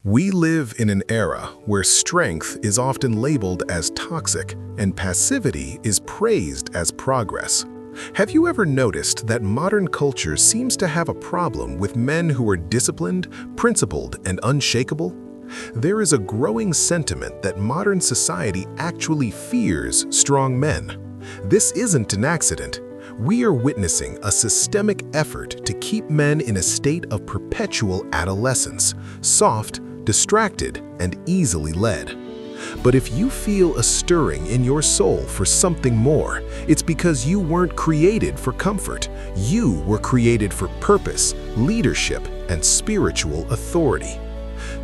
We live in an era where strength is often labeled as toxic and passivity is praised as progress. Have you ever noticed that modern culture seems to have a problem with men who are disciplined, principled, and unshakable? There is a growing sentiment that modern society actually fears strong men. This isn't an accident. We are witnessing a systemic effort to keep men in a state of perpetual adolescence, soft, distracted, and easily led. But if you feel a stirring in your soul for something more, it's because you weren't created for comfort. You were created for purpose, leadership, and spiritual authority.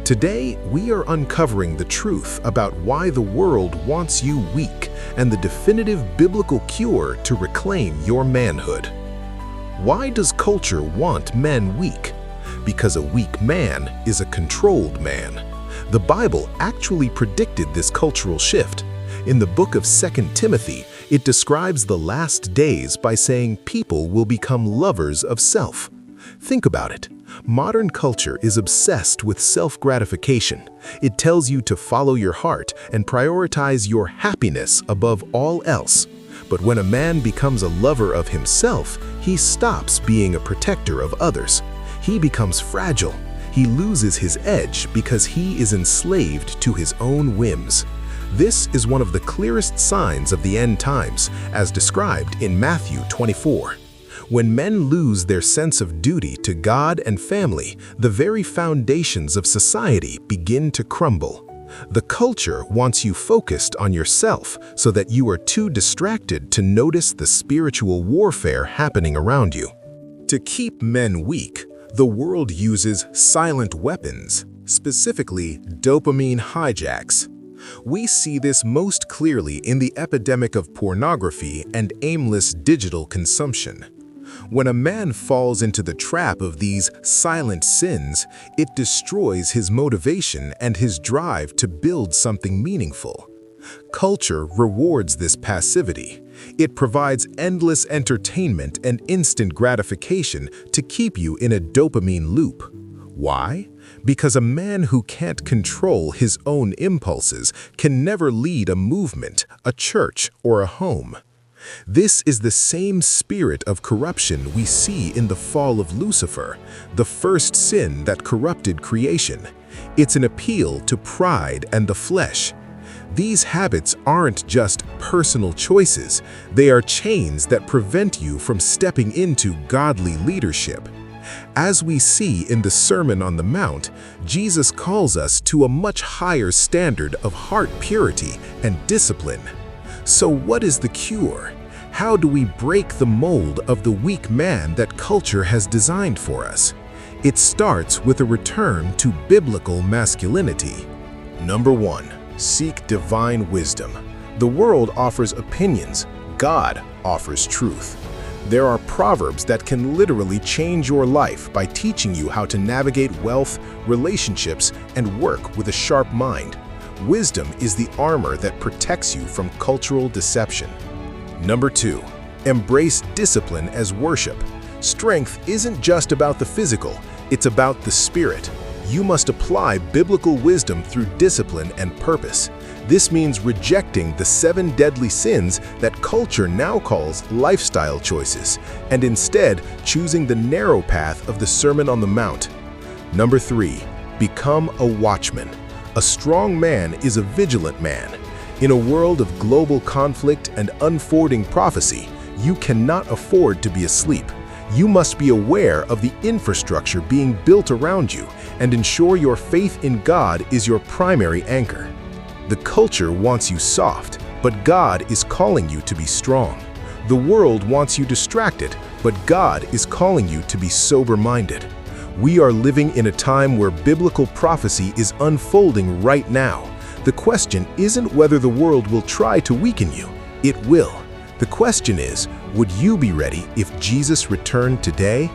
Today, we are uncovering the truth about why the world wants you weak and the definitive biblical cure to reclaim your manhood. Why does culture want men weak? Because a weak man is a controlled man. The Bible actually predicted this cultural shift. In the book of 2 Timothy, it describes the last days by saying people will become lovers of self. Think about it. Modern culture is obsessed with self-gratification. It tells you to follow your heart and prioritize your happiness above all else. But when a man becomes a lover of himself, he stops being a protector of others. He becomes fragile. He loses his edge because he is enslaved to his own whims. This is one of the clearest signs of the end times, as described in Matthew 24. When men lose their sense of duty to God and family, the very foundations of society begin to crumble. The culture wants you focused on yourself so that you are too distracted to notice the spiritual warfare happening around you. To keep men weak, the world uses silent weapons, specifically dopamine hijacks. We see this most clearly in the epidemic of pornography and aimless digital consumption. When a man falls into the trap of these silent sins, it destroys his motivation and his drive to build something meaningful. Culture rewards this passivity. It provides endless entertainment and instant gratification to keep you in a dopamine loop. Why? Because a man who can't control his own impulses can never lead a movement, a church, or a home. This is the same spirit of corruption we see in the fall of Lucifer, the first sin that corrupted creation. It's an appeal to pride and the flesh. These habits aren't just personal choices, they are chains that prevent you from stepping into godly leadership. As we see in the Sermon on the Mount, Jesus calls us to a much higher standard of heart purity and discipline. So what is the cure? How do we break the mold of the weak man that culture has designed for us? It starts with a return to biblical masculinity. Number 1. Seek divine wisdom. The world offers opinions. God offers truth. There are proverbs that can literally change your life by teaching you how to navigate wealth, relationships, and work with a sharp mind. Wisdom is the armor that protects you from cultural deception. Number 2. Embrace discipline as worship. Strength isn't just about the physical, it's about the spirit. You must apply biblical wisdom through discipline and purpose. This means rejecting the 7 deadly sins that culture now calls lifestyle choices, and instead choosing the narrow path of the Sermon on the Mount. Number 3. Become a watchman. A strong man is a vigilant man. In a world of global conflict and unfolding prophecy, you cannot afford to be asleep. You must be aware of the infrastructure being built around you and ensure your faith in God is your primary anchor. The culture wants you soft, but God is calling you to be strong. The world wants you distracted, but God is calling you to be sober-minded. We are living in a time where biblical prophecy is unfolding right now. The question isn't whether the world will try to weaken you. It will. The question is, would you be ready if Jesus returned today?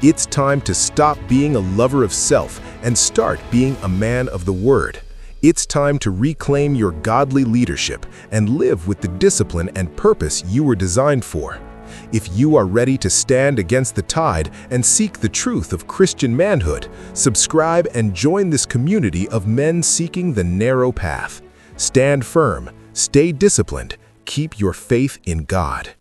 It's time to stop being a lover of self and start being a man of the Word. It's time to reclaim your godly leadership and live with the discipline and purpose you were designed for. If you are ready to stand against the tide and seek the truth of Christian manhood, subscribe and join this community of men seeking the narrow path. Stand firm, stay disciplined, keep your faith in God.